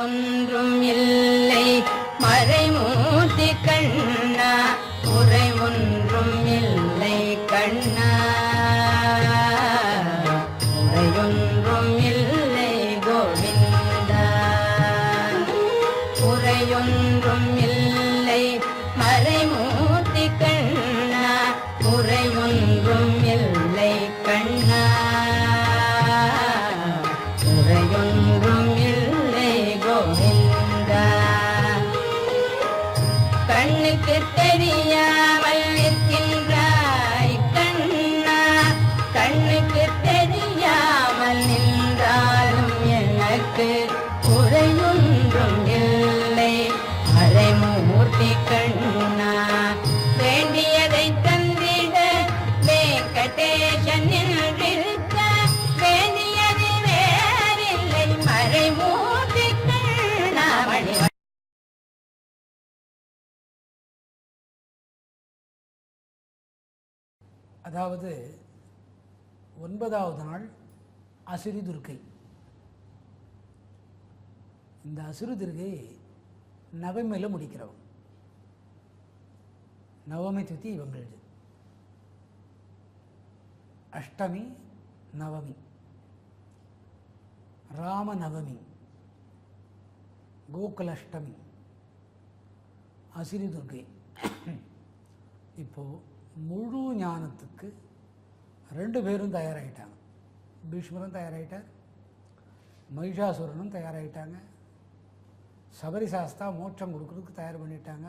ஒன்றும் இல்லை மறைமூர்த்தி கண்ணா, குறை ஒன்றும் இல்லை கண்ணா, குறையொன்றும் இல்லை கோவிந்தா, குறையொன்றும் இல்லை மறைமூர்த்தி கண்ணா, குறை ஒன்றும் இல்லை கண்ணா, குறையொன்றும் இல்லை கோவிந்தா. கண்ணுக்கு தெரியாமல் நிற்கின்றாய் கண்ணா, கண்ணுக்கு தெரியாமல் நின்றாலும் எனக்கு குறையொன்றும் இல்லை மறைமூர்த்தி கண்ணா. வேண்டியதை தந்திட வெங்கடேசன் நின்றிருக்க, வேண்டியது வேறில்லை மறைமூர்த்தி கண்ணா. அதாவது 9வது நாள் அசுரி துர்க்கை. இந்த அசுரி துர்க்கை நவமியில் முடிக்கிறவங்க. நவமி திதி இவங்களது. அஷ்டமி நவமி, ராம நவமி, கோகுலஷ்டமி, அசுரி துர்க்கை. இப்போது முழு ஞானத்துக்கு 2 பேரும் தயாராகிட்டாங்க. பீஷ்மரும் தயாராகிட்டார், மகிஷாசுரனும் தயாராகிட்டாங்க, சபரி சாஸ்தா மோட்சம் கொடுக்கறதுக்கு தயார் பண்ணிட்டாங்க.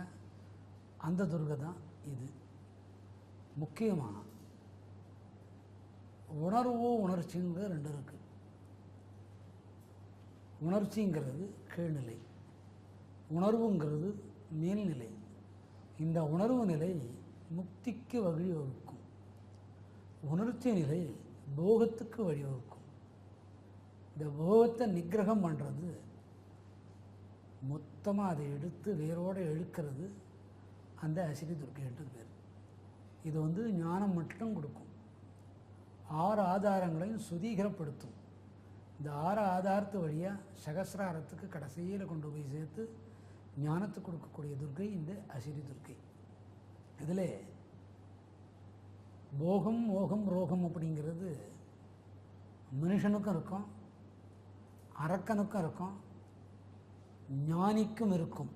அந்த துர்கை தான் இது. முக்கியமாக உணர்வோ உணர்ச்சிங்கிறது 2 இருக்குது. உணர்ச்சிங்கிறது கீழ்நிலை, உணர்வுங்கிறது மேல்நிலை. இந்த உணர்வு நிலை முக்திக்கு வழிவகுக்கும், உணர்ச்சி நிலை போகத்துக்கு வழிவகுக்கும். இந்த போகத்தை நிகிரகம் பண்ணுறது, மொத்தமாக அதை எடுத்து வேரோடு இழுக்கிறது அந்த அசுரி துர்க்கைன்ற பேர். இது ஞானம் மட்டும் கொடுக்கும். 6 ஆதாரங்களையும் சுதீகரப்படுத்தும். இந்த 6 ஆதாரத்து வழியாக சகசிராரத்துக்கு கடைசியில் கொண்டு போய் சேர்த்து ஞானத்துக்கு கொடுக்கக்கூடிய துர்க்கை இந்த அசுரி துர்க்கை. இதில் போகம் மோகம் ரோகம் அப்படிங்கிறது மனுஷனுக்கும் இருக்கும், அரக்கனுக்கும் இருக்கும், ஞானிக்கும் இருக்கும்.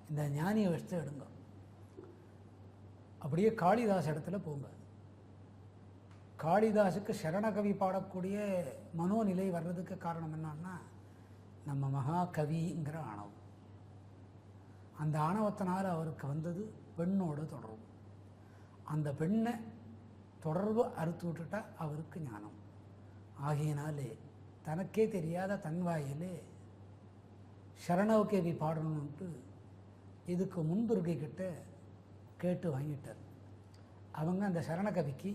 இந்த ஞானியை வச்சு எடுங்க. அப்படியே காளிதாஸ் இடத்துல போங்க. காளிதாஸுக்கு சரணகவி பாடக்கூடிய மனோநிலை வர்றதுக்கு காரணம் என்னன்னா, நம்ம மகாகவிங்கிற ஆணவம். அந்த ஆணவத்தினால் அவருக்கு வந்தது பெண்ணோட தொடர்பு. அந்த பெண்ணை தொடர்பு அறுத்து விட்டுட்டா அவருக்கு ஞானம். ஆகையினாலே தனக்கே தெரியாத தன் வாயிலே சரணகவி பாடணுன்ட்டு இதுக்கு முன்துர்கை கிட்ட கேட்டு வாங்கிட்டார். அவங்க அந்த சரணகவிக்கு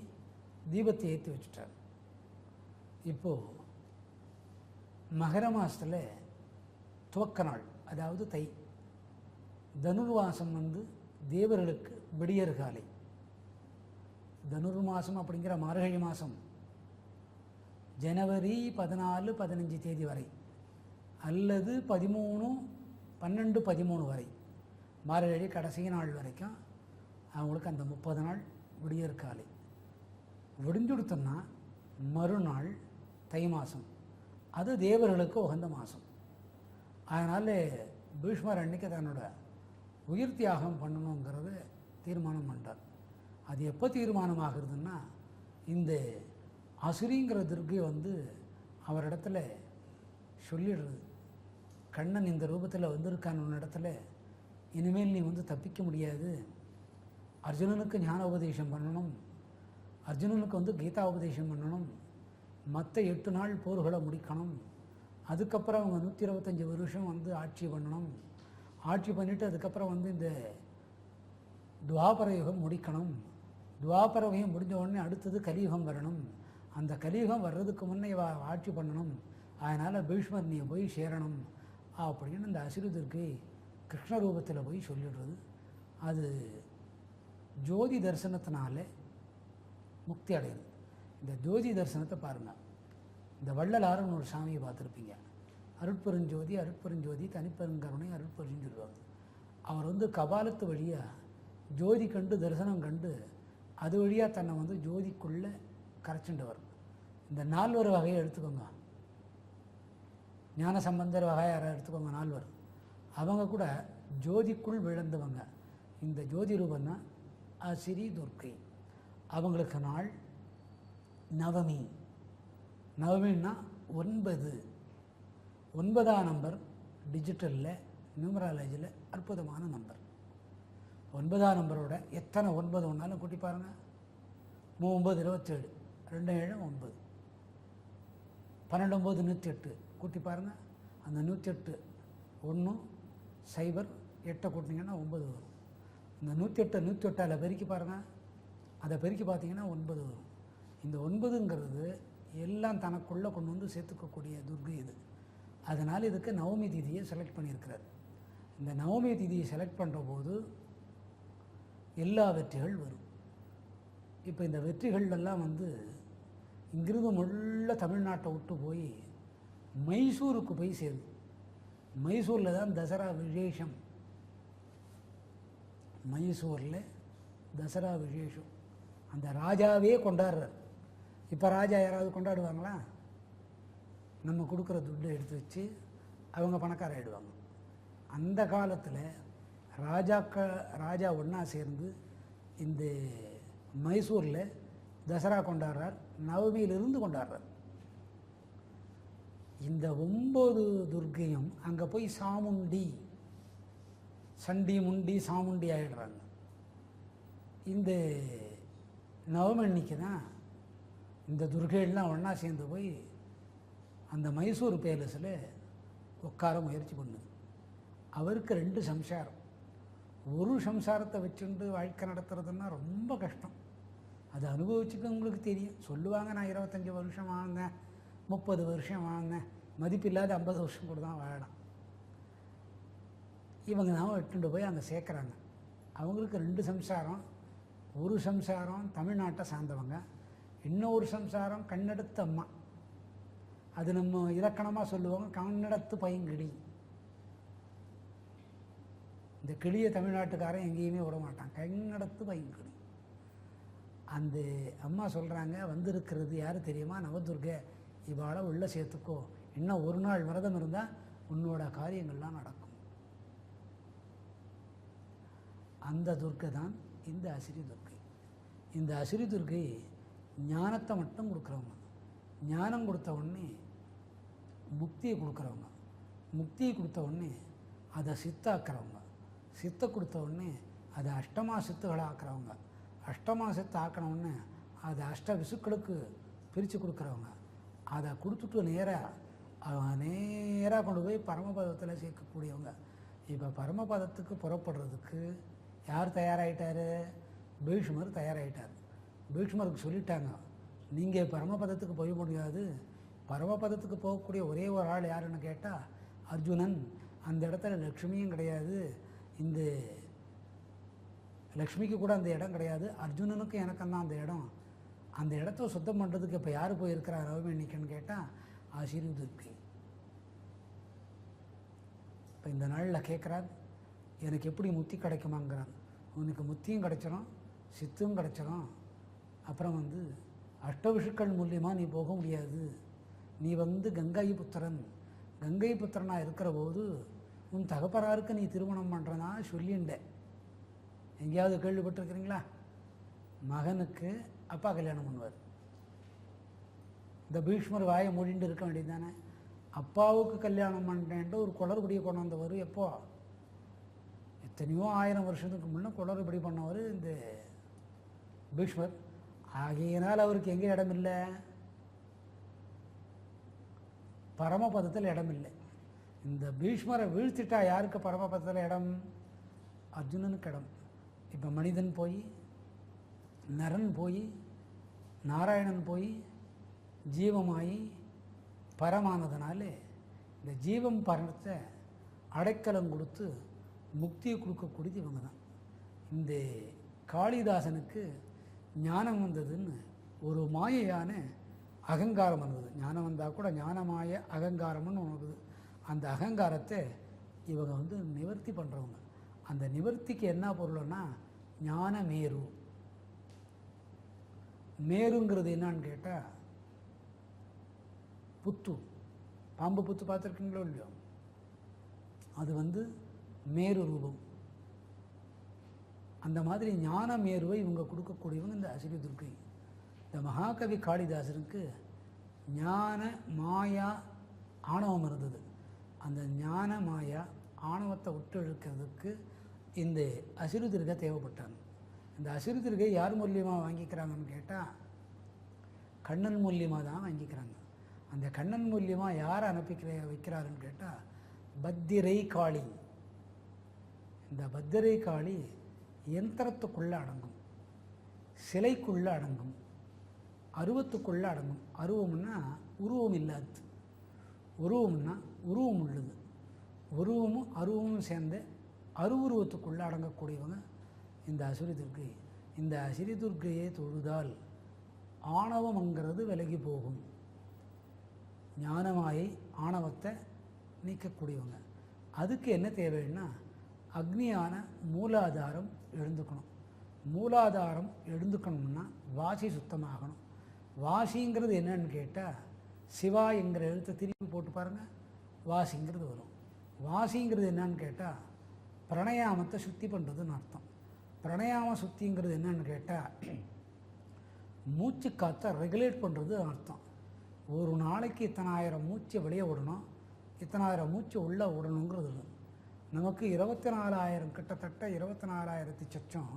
தீபத்தை ஏற்றி வச்சுட்டார். இப்போது மகர மாதத்தில் துவக்க நாள், அதாவது தை. தனுர்வாசம் தேவர்களுக்கு விடியற் காலை. தனுர்மாசம் அப்படிங்கிற மார்கழி மாதம் ஜனவரி 14, 15 தேதி வரை, அல்லது 13, 12, 13 வரை, மார்கழி கடைசி நாள் வரைக்கும் அவங்களுக்கு அந்த 30 நாள் விடியற் காலை. விடிஞ்சுடுத்தோன்னா மறுநாள் தை மாதம், அது தேவர்களுக்கு உகந்த மாதம். அதனால் பீஷ்மர் அன்னைக்கு தன்னோட உயிர் தியாகம் பண்ணணுங்கிறத தீர்மானம் பண்ணிட்டார். அது எப்போ தீர்மானம் ஆகுறதுன்னா, இந்த அசுரிங்கிற துர்க்கை அவரிடத்துல சொல்லிடுறது, கண்ணன் இந்த ரூபத்தில் வந்திருக்கான இடத்துல, இனிமேல் நீ தப்பிக்க முடியாது, அர்ஜுனனுக்கு ஞான உபதேசம் பண்ணணும், அர்ஜுனனுக்கு கீதா உபதேசம் பண்ணணும், மற்ற 8 நாள் போர்களை முடிக்கணும், அதுக்கப்புறம் அவங்க 125 வருஷம் ஆட்சி பண்ணணும், ஆட்சி பண்ணிவிட்டு அதுக்கப்புறம் இந்த துவாபர யுகம் முடிக்கணும், துவாபர யுகம் முடிஞ்ச உடனே அடுத்தது கலியுகம் வரணும், அந்த கலியுகம் வர்றதுக்கு முன்னே ஆட்சி பண்ணணும், அதனால் பீஷ்மர் நீ போய் சேரணும் அப்படின்னு இந்த அசுரி துர்க்கை கிருஷ்ண ரூபத்தில் போய் சொல்லிடுறது. அது ஜோதி தரிசனத்தினால முக்தி அடையுது. இந்த ஜோதி தரிசனத்தை பாருங்கள். இந்த வள்ளலாருன்னு ஒரு சாமியை பார்த்துருப்பீங்க. அருட்பெருஞ்சோதி அருட்பெருஞ்சோதி தனிப்பெருங்கருணை அருட்பெருன்னு சொல்லுவாங்க. அவர் வந்து கபாலத்து வழியாக ஜோதி கண்டு தரிசனம் கண்டு அது வழியாக தன்னை வந்து ஜோதிக்குள்ளே கரைச்சுண்டவர். இந்த 4 வகையை எடுத்துக்கோங்க. ஞான சம்பந்தர் வகையாரை எடுத்துக்கோங்க. 4 அவங்க கூட ஜோதிக்குள் விழுந்தவங்க. இந்த ஜோதி ரூபம் தான் அசிரி துர்க்கை. அவங்களுக்கு நாள் நவமி. நவமின்னா 9. 9ஆம் நம்பர் டிஜிட்டலில் நியூமராலஜியில் அற்புதமான நம்பர். 9ஆம் நம்பரோட எத்தனை 9 ஒன்றாலும் கூட்டி பாருங்கள். 3 9 27, 2 7 9, 12 9 108 கூட்டி பாருங்கள். அந்த 108 1 0 8 கூட்டினீங்கன்னா 9 வரும். இந்த 108 108ஆல் பெருக்கி பாருங்கள். அதை பெருக்கி பார்த்தீங்கன்னா 9 வரும். இந்த 9ங்கிறது எல்லாம் தனக்குள்ளே கொண்டு வந்து சேர்த்துக்கக்கூடிய துர்கை இது. அதனால் இதுக்கு நவமி திதியை செலக்ட் பண்ணியிருக்கிறார். இந்த நவமி திதியை செலக்ட் பண்ணுற போது எல்லா வெற்றிகள் வரும். இப்போ இந்த வெற்றிகள்லாம் வந்து இங்கிருந்து முள்ள தமிழ்நாட்டை விட்டு போய் மைசூருக்கு போய் சேருது. மைசூரில் தான் தசரா விசேஷம். மைசூரில் தசரா விசேஷம் அந்த ராஜாவே கொண்டாடுறார். இப்போ ராஜா யாராவது கொண்டாடுவாங்களா? நம்ம கொடுக்குற துட்டை எடுத்து வச்சு அவங்க பணக்கார ஆகிடுவாங்க. அந்த காலத்தில் ராஜா ஒன்றா சேர்ந்து இந்த மைசூரில் தசரா கொண்டாடுறார். நவமியிலிருந்து கொண்டாடுறார். இந்த 9 துர்க்கையும் அங்கே போய் சாமுண்டி, சண்டி முண்டி சாமுண்டி ஆகிடுறாங்க. இந்த நவமி அன்னைக்கு தான் இந்த துர்கையெல்லாம் ஒன்றா சேர்ந்து போய் அந்த மைசூர் பேலஸில் உட்கார முயற்சி பண்ணுது. அவருக்கு 2 சம்சாரம். ஒரு சம்சாரத்தை வச்சுட்டு வாழ்க்கை நடத்துறதுன்னா ரொம்ப கஷ்டம். அதை அனுபவிச்சுக்க உங்களுக்கு தெரியும். சொல்லுவாங்க, நான் 25 வருஷம் வாழ்ந்தேன், 30 வருஷம் வாழ்ந்தேன், மதிப்பில்லாத 50 வருஷம் கூட தான் வாழலாம். இவங்க தான் விட்டுண்டு போய் அங்கே சேர்க்குறாங்க. அவங்களுக்கு 2 சம்சாரம். ஒரு சம்சாரம் தமிழ்நாட்டை சார்ந்தவங்க, இன்னொரு சம்சாரம் கண்ணெடுத்த அம்மா. அது நம்ம இலக்கணமாக சொல்லுவாங்க, கண்ணெடுத்து பையங்கிளி. இந்த கிளியை தமிழ்நாட்டுக்காரன் எங்கேயுமே விட மாட்டான், கண்ணெடுத்து பையங்கிளி. அந்த அம்மா சொல்கிறாங்க, வந்திருக்கிறது யார் தெரியுமா? நவதுர்கை. இவாளை உள்ள சேர்த்துக்கோ, இன்னும் ஒரு நாள் விரதம் இருந்தால் உன்னோட காரியங்கள்லாம் நடக்கும். அந்த துர்க்கை தான் இந்த அசிரி துர்க்கை. இந்த அசிரி துர்க்கை ஞானத்தை மட்டும் கொடுக்குறவங்க. ஞானம் கொடுத்த உடனே முக்தியை கொடுக்குறவங்க. முக்தியை கொடுத்த உடனே அதை சித்தாக்குறவங்க. சித்தை கொடுத்த உடனே அதை அஷ்டமா சித்துகளை ஆக்குறவங்க. அஷ்டமா சித்து ஆக்கின உடனே அதை அஷ்ட விசுக்களுக்கு பிரித்து கொடுக்குறவங்க. அதை கொடுத்துட்டு நேராக கொண்டு போய் பரமபதத்தில் சேர்க்கக்கூடியவங்க. இப்போ பரமபதத்துக்கு புறப்படுறதுக்கு யார் தயாராகிட்டார்? பீஷ்மர் தயாராகிட்டார். பீஷ்மருக்கு சொல்லிட்டாங்க, நீங்கள் பரமபதத்துக்கு போய் முடியாது. பரமபதத்துக்கு போகக்கூடிய ஒரே ஒரு ஆள் யாருன்னு கேட்டால் அர்ஜுனன். அந்த இடத்துல லக்ஷ்மியும் கிடையாது, இந்த லக்ஷ்மிக்கு கூட அந்த இடம் கிடையாது, அர்ஜுனனுக்கும் எனக்கும் தான் அந்த இடம். அந்த இடத்த சுத்தம் பண்ணுறதுக்கு இப்போ யார் போயிருக்கிறார் நவமின்னிக்குன்னு கேட்டால் அசிரி துர்க்கை. இப்போ இந்த நாளில் கேட்குறார், எனக்கு எப்படி முக்தி கிடைக்குமாங்கிறார். உனக்கு முக்தியும் கிடைச்சிடும், சித்தும் கிடைச்சிடும். அப்புறம் அஷ்டவிஷுக்கள் மூலியமாக நீ போக முடியாது. நீ கங்கை புத்திரன். கங்கை புத்திரனாக இருக்கிற போது உன் தகப்பனாருக்கு நீ திருமணம் பண்ணுறனா சொல்லிண்ட. எங்கேயாவது கேள்விப்பட்டிருக்கிறீங்களா? மகனுக்கு அப்பா கல்யாணம் பண்ணுவார். இந்த பீஷ்மர் வாயை மூடிட்டு இருக்க வேண்டியது தானே. அப்பாவுக்கு கல்யாணம் பண்ணுறேன்ட்டு ஒரு குளறுபடியை கொண்டு வந்தவர். எப்போ? எத்தனையோ 1000 வருஷத்துக்கு முன்னே குளறுபடி பண்ணவர் இந்த பீஷ்மர். ஆகையினால் அவருக்கு எங்கே இடம் இல்லை? பரமபதத்தில் இடம் இல்லை. இந்த பீஷ்மரை வீழ்த்திட்டா யாருக்கு பரமபதத்தில் இடம்? அர்ஜுனனுக்கு இடம். இப்போ மனிதன் போய், நரன் போய், நாராயணன் போய் ஜீவமாயி பரமானதுனால இந்த ஜீவம் பரத்தை அடைக்கலம் கொடுத்து முக்தியை கொடுக்கக்கூடியது இவங்க தான். இந்த காளிதாசனுக்கு ஞானம் வந்ததுன்னு ஒரு மாயையான அகங்காரம் வந்தது. ஞானம் வந்தால் கூட ஞானமாய அகங்காரம்னு ஒன்று. அந்த அகங்காரத்தை இவங்க வந்து நிவர்த்தி பண்ணுறவங்க. அந்த நிவர்த்திக்கு என்ன பொருள்னா ஞான மேரு. மேருங்கிறது என்னான்னு கேட்டால் புத்து, பாம்பு புத்து பார்த்துருக்கீங்களோ இல்லையோ, அது வந்து மேரு ரூபம். அந்த மாதிரி ஞான மேருவை இவங்க கொடுக்கக்கூடியவங்க இந்த அசிரி துர்க்கை. இந்த மகாகவி காளிதாசனுக்கு ஞான மாயா ஆணவம் இருந்தது. அந்த ஞான மாயா ஆணவத்தை விட்டு இழுக்கிறதுக்கு இந்த அசிறு திருகை தேவைப்பட்டாங்க. இந்த அசிறு திருகை யார் மூலியமாக வாங்கிக்கிறாங்கன்னு கேட்டால் கண்ணன் மூலியமாக தான் வாங்கிக்கிறாங்க. அந்த கண்ணன் மூலியமாக யாரை வைக்கிறாருன்னு கேட்டால் பத்திரை காளி. இந்த பத்திரை காளி யந்திரத்துக்குள்ளே அடங்கும், சிலைக்குள்ளே அடங்கும், அருவத்துக்குள்ளே அடங்கும். அருவம்னா உருவம் இல்லாது, உருவம்னா உருவம் உள்ளது. உருவமும் அருவமும் சேர்ந்து அருவுருவத்துக்குள்ளே அடங்கக்கூடியவங்க இந்த அசுரி துர்க்கை. இந்த அசுரி துர்க்கையை தொழுதால் ஆணவம்ங்கிறது விலகி போகும். ஞானமாயை ஆணவத்தை நீக்கக்கூடியவங்க. அதுக்கு என்ன தேவைன்னா அக்னியான மூலாதாரம் எழுந்துக்கணும். மூலாதாரம் எழுந்துக்கணும்னா வாசி சுத்தமாகணும். வாசிங்கிறது என்னன்னு கேட்டால் சிவா என்கிற எழுத்தை திருப்பி போட்டு பாருங்கள், வாசிங்கிறது வரும். வாசிங்கிறது என்னன்னு கேட்டால் பிரணயாமத்தை சுத்தி பண்ணுறதுன்னு அர்த்தம். பிரணயாம சுத்திங்கிறது என்னன்னு கேட்டால் மூச்சு காற்றை ரெகுலேட் பண்ணுறது அர்த்தம். ஒரு நாளைக்கு இத்தனாயிரம் மூச்சை வெளியே விடணும், இத்தனாயிரம் மூச்சு உள்ளே விடணுங்கிறது. நமக்கு 24,000 கிட்டத்தட்ட 24,000 சொச்சம்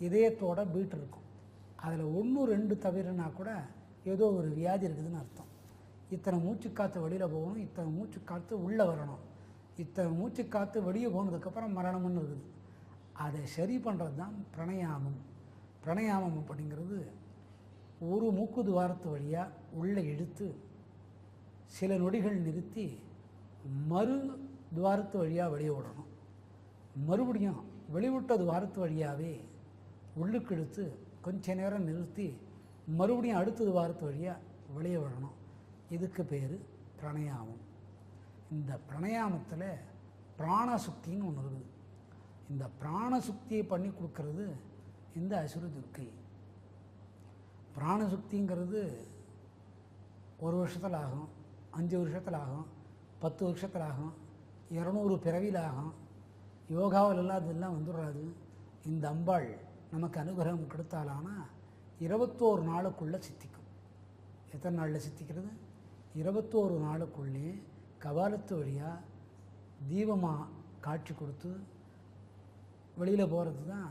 இதயத்தோட பீட் இருக்கும். அதில் 1-2 தவிரனா கூட ஏதோ ஒரு வியாதி இருக்குதுன்னு அர்த்தம். இத்தனை மூச்சு காற்று வெளியில் போகணும், இத்தனை மூச்சு காற்று உள்ளே வரணும், இத்தனை மூச்சு காற்று வெளியே போனதுக்கப்புறம் மரணம்னு இருக்குது. அதை சரி பண்ணுறது தான் பிரணயாமம். பிரணயாமம் அப்படிங்கிறது ஒரு மூக்கு துவாரத்து வழியாக உள்ளே இழுத்து சில நொடிகள் நிறுத்தி மறு துவாரத்து வழியாக வெளியே விடணும். மறுபடியும் வெளிவிட்ட துவாரத்து வழியாகவே உள்ளுக்கு இழுத்து கொஞ்ச நேரம் நிறுத்தி மறுபடியும் அடுத்த துவாரத்து வழியாக வெளியே விடணும். இதுக்கு பேர் பிரணயாமம். இந்த பிரணயாமத்தில் பிராணசுக்தின்னு ஒன்று இருக்குது. இந்த பிராணசுக்தியை பண்ணி கொடுக்கறது இந்த அசுர துர்க்கை. பிராணசுக்திங்கிறது 1 வருஷத்தில் ஆகும், 5 வருஷத்தில் ஆகும், 10 வருஷத்தில் ஆகும், 200 பிறவியில் ஆகும். யோகாவில் இல்லாததெல்லாம் வந்துடாது. இந்த அம்பாள் நமக்கு அனுகிரகம் கொடுத்தாலானா 21 நாளுக்குள்ளே சித்திக்கும். எத்தனை நாளில் சித்திக்கிறது? 21 நாளுக்குள்ளே கபாலத்து வழியாக தீபமாக காட்சி கொடுத்து வெளியில் போகிறது தான்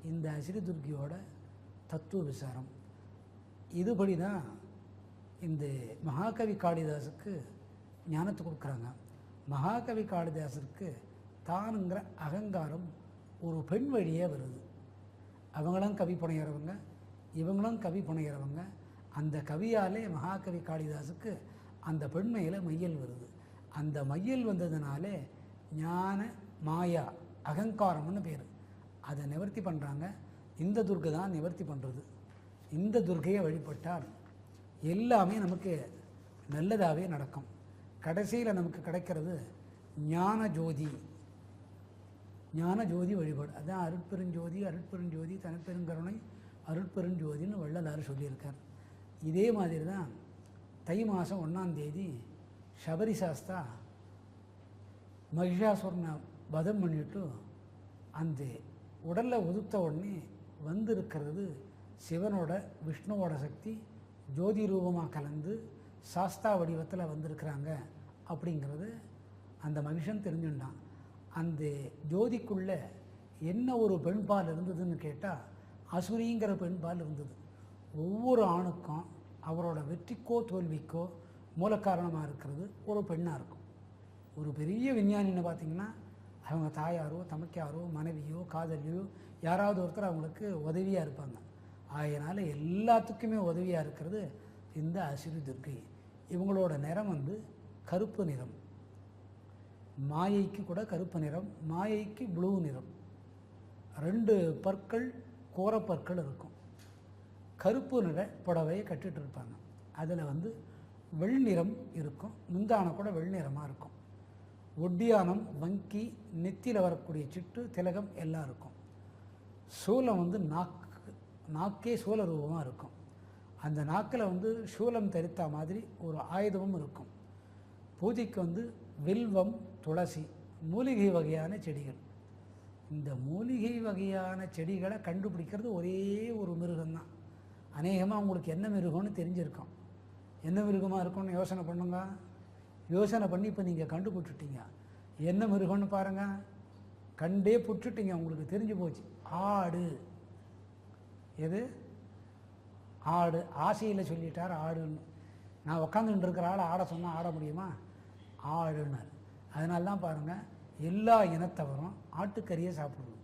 இந்த அசிரி துர்க்கியோட தத்துவ விசாரம். இதுபடி தான் இந்த மகாகவி காளிதாசுக்கு ஞானத்தை கொடுக்குறாங்க. மகாகவி காளிதாசருக்கு தானுங்கிற அகங்காரம் ஒரு பெண் வழியே வருது. அவங்களும் கவி புனைகிறவங்க, இவங்களும் கவி புனைகிறவங்க. அந்த கவியாலே மகாகவி காளிதாசுக்கு அந்த பெண்மையில் மையல் வருது. அந்த மையல் வந்ததுனாலே ஞான மாயா அகங்காரம்னு பேர். அதை நிவர்த்தி பண்ணுறாங்க. இந்த துர்க்கை தான் நிவர்த்தி பண்ணுறது. இந்த துர்க்கையை வழிபட்டால் எல்லாமே நமக்கு நல்லதாகவே நடக்கும். கடைசியில் நமக்கு கிடைக்கிறது ஞான ஜோதி. ஞான ஜோதி வழிபாடு. அதுதான் அருட்பெருஞ்சோதி, அருட்பெருஞ்சோதி தனிப்பெருங்கருணை அருட்பெருஞ்சோதின்னு வள்ளலார் சொல்லியிருக்கார். இதே மாதிரி தான் தை மாதம் 1ஆம் தேதி சபரி சாஸ்தா மகிஷாசுரனை வதம் பண்ணிட்டு அந்த உடலில் உதுத்த உடனே வந்திருக்கிறது சிவனோட விஷ்ணுவோட சக்தி ஜோதி ரூபமாக கலந்து சாஸ்தா வடிவத்தில் வந்திருக்கிறாங்க அப்படிங்கிறது அந்த மகிஷன் தெரிஞ்சுட்டான். அந்த ஜோதிக்குள்ளே என்ன ஒரு பெண்பால் இருந்ததுன்னு கேட்டால் அசுரிங்கிற பெண்பால் இருந்தது. ஒவ்வொரு ஆணுக்கும் அவரோட வெற்றிக்கோ தோல்விக்கோ மூல காரணமாக இருக்கிறது ஒரு பெண்ணாக இருக்கும். ஒரு பெரிய விஞ்ஞானின்னு பார்த்திங்கன்னா அவங்க தாயாரோ தமக்கையாரோ மனைவியோ காதலியோ யாராவது ஒருத்தர் அவங்களுக்கு உதவியாக இருப்பாங்க. அதனால் எல்லாத்துக்குமே உதவியாக இருக்கிறது இந்த அசுரி துர்க்கை. இவங்களோட நிறம் வந்து கருப்பு நிறம். மாயைக்கு கூட கருப்பு நிறம், மாயைக்கு ப்ளூ நிறம். 2 பற்கள் கோரப்பற்கள் இருக்கும். கருப்பு நிற புடவையை கட்டிகிட்டு இருப்பாங்க. அதில் வந்து வெள்நிறம் இருக்கும். முந்தான கூட வெள்நிறமாக இருக்கும். ஒட்டியானம், வங்கி, நெத்தியில் வரக்கூடிய சிட்டு, திலகம் எல்லாம் இருக்கும். சூலம் வந்து நாக்கே சூல ரூபமாக இருக்கும். அந்த நாக்கில் வந்து சூலம் தரித்த மாதிரி ஒரு ஆயுதமும் இருக்கும். பூஜைக்கு வந்து வில்வம், துளசி, மூலிகை வகையான செடிகள். இந்த மூலிகை வகையான செடிகளை கண்டுபிடிக்கிறது ஒரே ஒரு மிருகம்தான். அநேகமாக உங்களுக்கு என்ன மிருகம்னு தெரிஞ்சிருக்கும். என்ன மிருகமாக இருக்கும்னு யோசனை பண்ணுங்க. யோசனை பண்ணி இப்போ நீங்கள் கண்டுபிடிச்சிட்டீங்க. என்ன மிருகம்னு பாருங்கள். கண்டே புட்டுட்டீங்க, உங்களுக்கு தெரிஞ்சு போச்சு. ஆடு. எது? ஆடு. ஆசையில் சொல்லிட்டார் ஆடுன்னு. நான் உட்காந்துட்டு இருக்கிற ஆள் ஆட சொன்னால் ஆட முடியுமா? ஆடுன்னார். அதனால தான் பாருங்கள், எல்லா இனத்தவரும் ஆட்டுக்கறியை சாப்பிடுவோம்.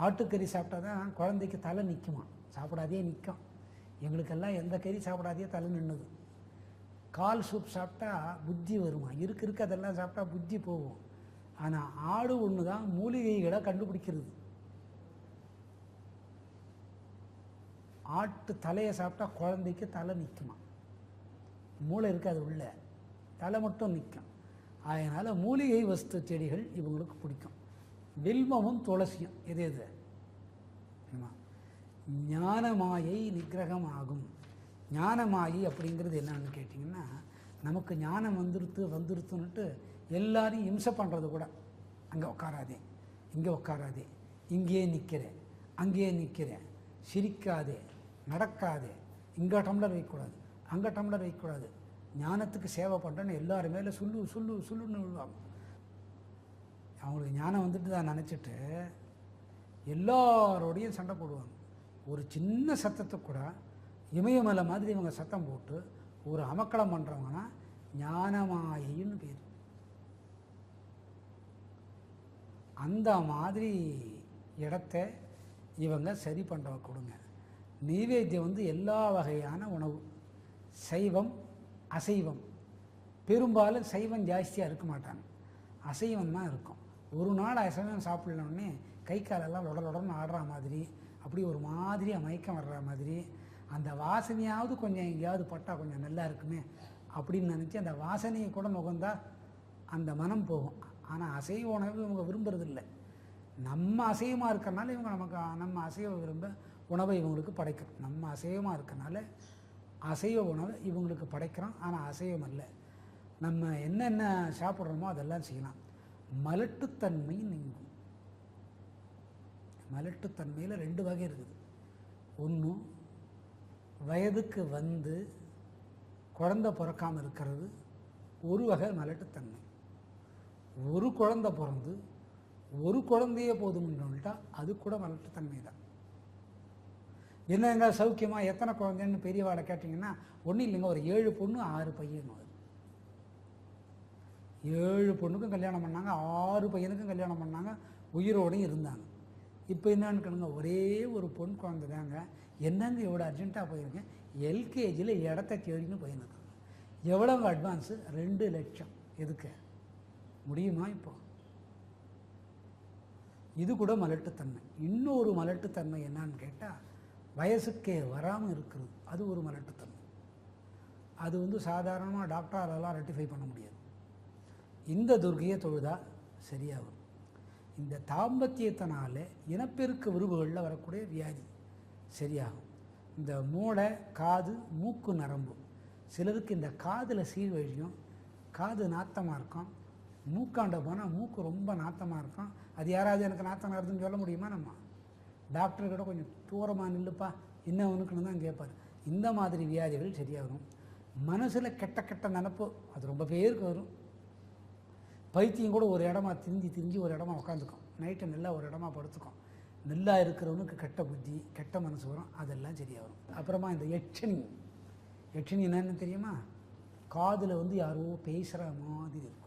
ஆட்டுக்கறி சாப்பிட்டா தான் குழந்தைக்கு தலை நிற்குமா. சாப்பிடாதே நிற்கும். எங்களுக்கெல்லாம் எந்த கறி சாப்பிடாதே தலை நின்றுது. கால் சூப் சாப்பிட்டா புத்தி வருமா. இருக்க அதெல்லாம் சாப்பிட்டா புத்தி போகும். ஆனால் ஆடு ஒன்று தான் மூலிகைகளை கண்டுபிடிக்கிறது. ஆட்டு தலையை சாப்பிட்டா குழந்தைக்கு தலை நிற்குமா. மூளை இருக்காது உள்ள, தலை மட்டும் நிற்கும். அதனால் மூலிகை வஸ்து செடிகள் இவங்களுக்கு பிடிக்கும். வில்வமும் துளசியும் எது எது ஞானமாயை நிகிரகம் ஆகும். ஞானமாயி அப்படிங்கிறது என்னன்னு கேட்டிங்கன்னா, நமக்கு ஞானம் வந்துருத்துன்னுட்டு எல்லாரையும் இம்சை பண்ணுறது கூட. அங்கே உட்காராதே, இங்கே உட்காராதே, இங்கேயே நிற்கிறேன், அங்கேயே நிற்கிறேன், சிரிக்காதே, நடக்காதே, இங்கே டம்ளர் வைக்கக்கூடாது, அங்கே டம்ளர் வைக்கக்கூடாது, ஞானத்துக்கு சேவை பண்ணுறேன்னு எல்லாரும் மேலே சொல்லுன்னு விழுவாங்க. அவங்களுக்கு ஞானம் வந்துட்டு தான் நினச்சிட்டு எல்லாரோடையும் சண்டை போடுவாங்க. ஒரு சின்ன சத்தத்துக்கு கூட இமயமலை மாதிரி இவங்க சத்தம் போட்டு ஒரு அமக்களம் பண்ணுறவங்கன்னா ஞானமாயின்னு பேர். அந்த மாதிரி இடத்த இவங்க சரி பண்ணுற கொடுங்க. நைவேத்தியம் வந்து எல்லா வகையான உணவு, சைவம் அசைவம். பெரும்பாலும் சைவம் ஜாஸ்தியாக இருக்க மாட்டாங்க, அசைவம் தான் இருக்கும். ஒரு நாள் அசைவம் சாப்பிடலன்னே கை காலெல்லாம் உடலுடன்னு ஆடுற மாதிரி, அப்படி ஒரு மாதிரி மயக்கம் வர்ற மாதிரி, அந்த வாசனையாவது கொஞ்சம் எங்கேயாவது பட்டால் கொஞ்சம் நல்லா இருக்குமே அப்படின்னு நினச்சி அந்த வாசனையை கூட நுகர்ந்தா அந்த மனம் போகும். ஆனால் அசைவ உணவு இவங்க விரும்புறதில்லை. நம்ம அசைவமாக இருக்கிறனால இவங்க நம்ம அசைவ உணவை இவங்களுக்கு படைக்கிறோம். நம்ம அசைவமாக இருக்கனால அசைவ உணவை இவங்களுக்கு படைக்கிறோம். ஆனால் அசைவம் அல்ல. நம்ம என்னென்ன சாப்பிட்றோமோ அதெல்லாம் செய்யலாம். மலட்டுத்தன்மை நீங்கும். மலட்டுத்தன்மையில் 2 வகை இருக்குது. ஒன்று வயதுக்கு வந்து குழந்தை பிறக்காமல் இருக்கிறது ஒரு வகை மலட்டுத்தன்மை. ஒரு குழந்தை பிறந்து ஒரு குழந்தையே போதும்னுட்டா அது கூட மலட்டுத்தன்மை தான். என்னங்க சௌக்கியமாக எத்தனை குழந்தைன்னு பெரியவாளை கேட்டிங்கன்னா ஒன்றும் இல்லைங்க, ஒரு 7 பொண்ணு 6 பையன். 7 பொண்ணுக்கும் கல்யாணம் பண்ணாங்க, 6 பையனுக்கும் கல்யாணம் பண்ணாங்க, உயிரோடையும் இருந்தாங்க. இப்போ என்னன்னு கேளுங்க, ஒரே ஒரு பொன் குழந்தை தாங்க. என்னங்க எவ்வளோ அர்ஜென்ட்டாக போயிருக்கேன், எல்கேஜியில் இடத்த தேடின்னு போயிருக்காங்க. எவ்வளோங்க அட்வான்ஸு? 2 லட்சம். எதுக்கு முடியுமா? இப்போ இது கூட மலட்டுத்தன்மை. இன்னொரு மலட்டுத்தன்மை என்னான்னு கேட்டால் வயசுக்கே வராமல் இருக்கிறது. அது ஒரு மலட்டுத்தன்மை. அது வந்து சாதாரணமாக டாக்டராலெல்லாம் ரெக்டிஃபை பண்ண முடியாது. இந்த துர்க்கையை தொழுதா சரியாகும். இந்த தாம்பத்தியத்தினால இனப்பெருக்க விரும்புகளில் வரக்கூடிய வியாதி சரியாகும். இந்த மூளை, காது, மூக்கு நரம்பு. சிலருக்கு இந்த காதில் சீழ்வழியும், காது நாத்தமாக இருக்கும். மூக்காண்ட போனால் மூக்கு ரொம்ப நாத்தமாக இருக்கும். அது யாராவது எனக்கு நாத்தம் வருதுன்னு சொல்ல முடியுமா? நம்ம டாக்டர்கிட்ட கொஞ்சம் தூரமாக நில்லுப்பா, என்ன ஒன்றுக்குன்னு தான் கேட்பார். இந்த மாதிரி வியாதிகள் சரியாகும். மனசில் கெட்ட கெட்ட நினப்பு அது ரொம்ப பேருக்கு வரும். பைத்தியம் கூட ஒரு இடமா திரிஞ்சு ஒரு இடமா உட்காந்துக்கும். நைட்டு நல்லா ஒரு இடமா படுத்துக்கும். நல்லா இருக்கிறவனுக்கு கெட்ட புத்தி, கெட்ட மனசு வரும். அதெல்லாம் சரியாக வரும். அப்புறமா இந்த யட்சணி என்னன்னு தெரியுமா? காதில் வந்து யாரோ பேசுகிற மாதிரி இருக்கும்.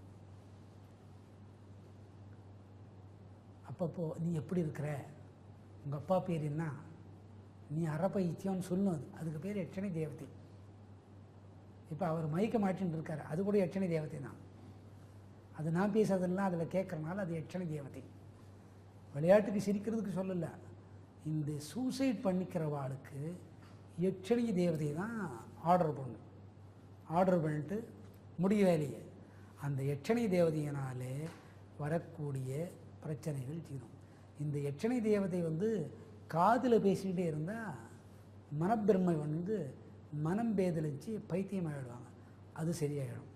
அப்பப்போ நீ எப்படி இருக்கிற, உங்கள் அப்பா பேர் என்ன, நீ அறப்பைத்தியம்னு சொல்லணும். அதுக்கு பேர் யட்சணி தேவதை. இப்போ அவர் மயக்க மாட்டின்னு இருக்கார், அது கூட யட்சணி தேவதை தான். அது நான் பேசுறதெல்லாம் அதில் கேட்குறனால அது யட்சணி தேவதை. விளையாட்டுக்கு சிரிக்கிறதுக்கு சொல்லலை. இந்த சூசைட் பண்ணிக்கிறவாளுக்கு யட்சணி தேவதை தான் ஆர்டர் பண்ணிட்டு முடிய வேலையை. அந்த யட்சணை தேவதையினாலே வரக்கூடிய பிரச்சனைகள் தீரும். இந்த யட்சணை தேவதை வந்து காதில் பேசிக்கிட்டே இருந்தால் மனப்பிரமை வந்து மனம் பேதலிச்சு பைத்தியம் ஆகிடுவாங்க. அது சரியாயிடும்.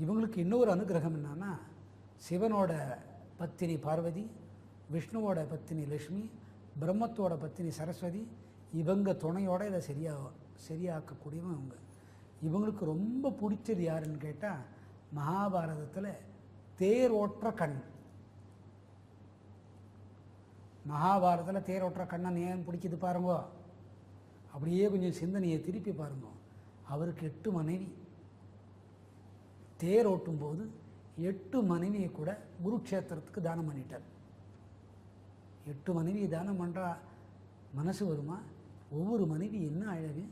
இவங்களுக்கு இன்னொரு அனுகிரகம் என்னன்னா, சிவனோட பத்தினி பார்வதி, விஷ்ணுவோட பத்தினி லக்ஷ்மி, பிரம்மத்தோட பத்தினி சரஸ்வதி, இவங்க துணையோட இதை சரியாக்கக்கூடியவங்க இவங்க. இவங்களுக்கு ரொம்ப பிடிச்சது யாருன்னு கேட்டால், மகாபாரதத்தில் தேரோற்ற கண். மகாபாரதத்தில் தேரோற்ற கண்ணன் ஏன் பிடிக்குது பாருங்க. அப்படியே கொஞ்சம் சிந்தனையை திருப்பி பாருங்க. அவருக்கு 8 மனைவி. தேர் ஓட்டும் போது 8 மனைவியை கூட குருக்ஷேத்திரத்துக்கு தானம் பண்ணிட்டார். 8 மனைவியை தானம் பண்ணுறா மனசு வருமா? ஒவ்வொரு மனைவி என்ன அழகு,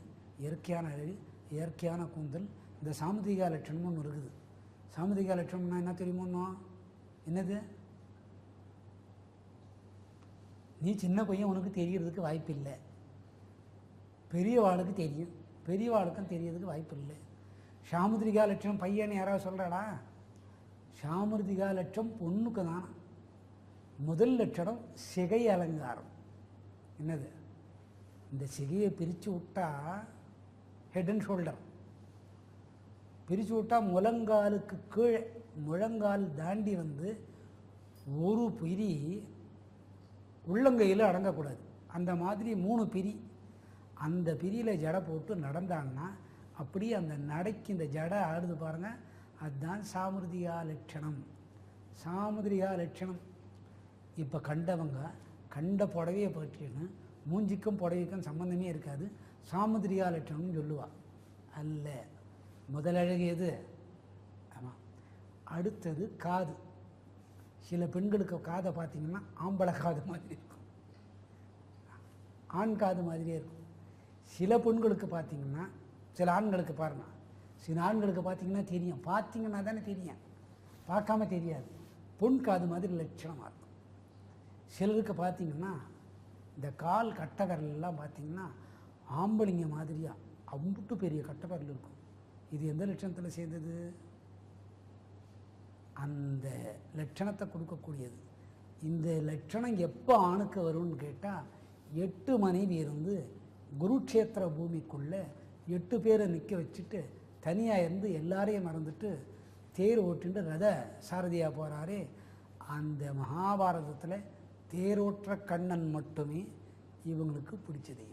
இயற்கையான அழகு, இயற்கையான கூந்தல். இந்த சாமுதிரிகா லட்சணம்னு ஒன்று இருக்குது. சாமுதிரிகா லட்சணம்னா என்ன தெரியுமோன்னா, என்னது? நீ சின்ன பையன், உனக்கு தெரியறதுக்கு வாய்ப்பு இல்லை. பெரியவாளுக்கு தெரியும், பெரியவாளுக்கும் தெரியறதுக்கு வாய்ப்பு இல்லை. சாமுதிரிகா லட்சம் பையன் யாராவது சொல்கிறாடா? சாமுதிரிகா லட்சம் பொண்ணுக்கு தான். முதல் லட்சணம் சிகை அலங்காரம். என்னது? இந்த சிகையை பிரித்து விட்டா ஹெட் அண்ட் ஷோல்டர், பிரித்து விட்டால் முழங்காலுக்கு கீழே, முழங்கால் தாண்டி வந்து ஒரு பிரி உள்ளங்கையில் அடங்கக்கூடாது. அந்த மாதிரி 3 பிரி. அந்த பிரியில் ஜடை போட்டு நடந்தாங்கன்னா அப்படியே அந்த நடைக்கு இந்த ஜடை ஆடுது பாருங்கள், அதுதான் சாமுதிரிகா லட்சணம். சாமுதிரிகா லட்சணம். இப்போ கண்டவங்க கண்ட புடவையை பற்றின்னு மூஞ்சிக்கும் புடவைக்கும் சம்மந்தமே இருக்காது, சாமுதிரிகா லட்சணம்னு சொல்லுவா. அல்ல. முதலழகு எது? ஆமாம். அடுத்தது காது. சில பெண்களுக்கு காதை பார்த்திங்கன்னா ஆம்பளை காது மாதிரி இருக்கும், ஆண் காது மாதிரியே இருக்கும். சில பெண்களுக்கு பார்த்திங்கன்னா, சில ஆண்களுக்கு பாருங்கள், சில ஆண்களுக்கு பார்த்திங்கன்னா தெரியும், பார்த்திங்கன்னா தானே தெரியும், பார்க்காம தெரியாது. பொன் காது மாதிரி லட்சணமாக இருக்கும். சிலருக்கு பார்த்திங்கன்னா இந்த கால் கட்டவரெல்லாம் பார்த்திங்கன்னா ஆம்பளைங்க மாதிரியாக அம்புட்டு பெரிய கட்டவரல் இருக்கும். இது எந்த லட்சணத்தில் சேர்ந்தது? அந்த லட்சணத்தை கொடுக்கக்கூடியது. இந்த லட்சணம் எப்போ ஆணுக்கு வரும்னு கேட்டால், 8 மனைவி இருந்து குருக்ஷேத்திர பூமிக்குள்ளே 8 பேரை நிற்க வச்சுட்டு தனியாக இருந்து எல்லாரையும் மறந்துட்டு தேர் ஓட்டிட்டு ரத சாரதியாக போகிறாரே, அந்த மகாபாரதத்தில் தேரோற்ற கண்ணன் மட்டுமே இவங்களுக்கு பிடிச்சது.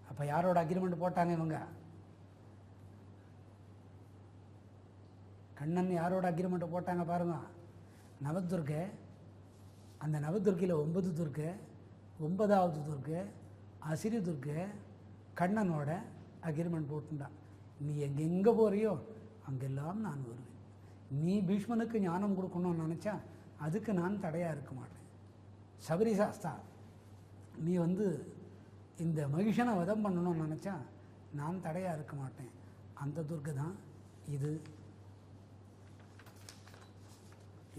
அப்போ யாரோட அக்ரிமெண்ட் போட்டாங்க இவங்க? கண்ணன் யாரோட அக்ரிமெண்ட் போட்டாங்க பாருங்க? நவதுர்கை. அந்த நவதுர்கையில் 9 துர்கை, 9வது துர்கை அசிரி துர்கை கண்ணனோட அக்ரிமெண்ட் போட்டுட்டான். நீ எங்கெங்கே போகிறியோ அங்கெல்லாம் நான் வருவேன். நீ பீஷ்மனுக்கு ஞானம் கொடுக்கணும்னு நினச்சா அதுக்கு நான் தடையாக இருக்க மாட்டேன். சபரி சாஸ்தா, நீ வந்து இந்த மகிஷனை வதம் பண்ணணும்னு நினச்சா நான் தடையாக இருக்க மாட்டேன். அந்த துர்கை தான் இது.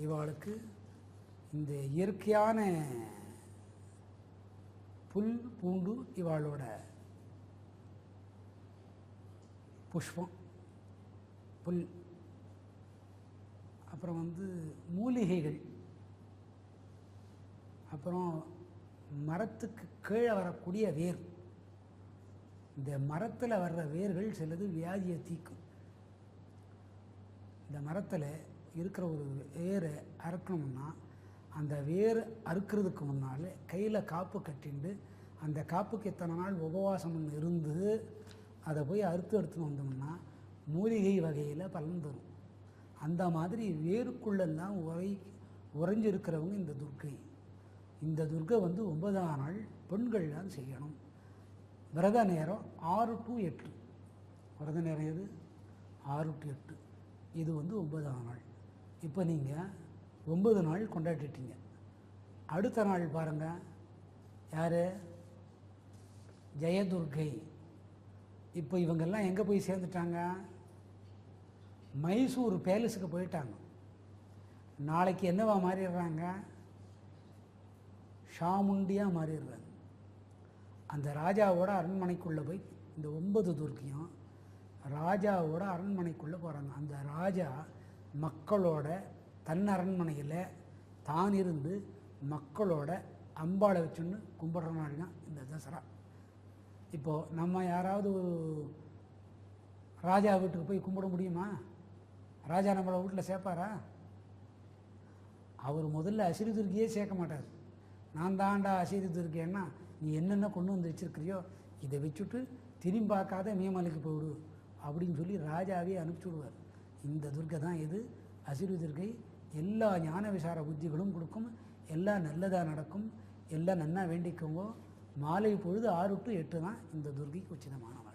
இவாளுக்கு இந்த இயற்கையான புல் பூண்டு இவாளோட புஷ்பம், புல், அப்புறம் வந்து மூலிகைகள், அப்புறம் மரத்துக்கு கீழே வரக்கூடிய வேர். இந்த மரத்தில் வர்ற வேர்கள் சிலது வியாதியை தீக்கும். இந்த மரத்தில் இருக்கிற ஒரு வேரை அறுக்கணும்னா அந்த வேர் அறுக்கிறதுக்கு முன்னால் கையில் காப்பு கட்டிண்டு அந்த காப்புக்கு எத்தனை நாள் உபவாசம் இருந்து அதை போய் எடுத்துன்னு வந்தோம்னா மூலிகை வகையில் பலன் தரும். அந்த மாதிரி வேருக்குள்ளெல்லாம் உறைஞ்சிருக்கிறவங்க இந்த துர்க்கை. இந்த துர்க்கை வந்து 9ஆம் நாள் பெண்கள் தான் செய்யணும். விரத நேரம் 6 to 8. விரத நேரம் எது? 6 to 8. இது வந்து 9ஆம் நாள். இப்போ நீங்கள் 9 நாள் கொண்டாடிட்டீங்க. அடுத்த நாள் பாருங்கள், யார்? ஜெயதுர்கை. இப்போ இவங்கெல்லாம் எங்கே போய் சேர்ந்துட்டாங்க? மைசூர் பேலஸுக்கு போயிட்டாங்க. நாளைக்கு என்னவா மாறிடுறாங்க? ஷாமுண்டியாக மாறிடுறாங்க. அந்த ராஜாவோட அரண்மனைக்குள்ளே போய் இந்த 9 துர்க்கையும் ராஜாவோட அரண்மனைக்குள்ளே போகிறாங்க. அந்த ராஜா மக்களோட தன் அரண்மனையில் தான் இருந்து மக்களோட அம்பாளை வச்சுன்னு கும்பிட்ற நாள் தான் இந்த தசரா. இப்போது நம்ம யாராவது ஒரு ராஜா வீட்டுக்கு போய் கும்பிட முடியுமா? ராஜா நம்மளை வீட்டில் சேர்ப்பாரா? அவர் முதல்ல அசிரி துர்க்கியே சேர்க்க மாட்டார். நான் தாண்டா அசிரி துர்க்கேன்னா நீ என்னென்ன கொண்டு வந்து வச்சுருக்கிறியோ இதை வச்சுட்டு திரும்பி பார்க்காத மேமலைக்கு போயிடு அப்படின்னு சொல்லி ராஜாவே அனுப்பிச்சி விடுவார். இந்த துர்க்கை தான் இது அசிரி துர்க்கை. எல்லா ஞான விசார புத்திகளும் கொடுக்கும், எல்லாம் நல்லதாக நடக்கும், எல்லாம் நன்னா வேண்டிக்கோங்க. மாலை பொழுது 6 to 8 தான் இந்த துர்க்கைக்கு உச்சிதமானவன்.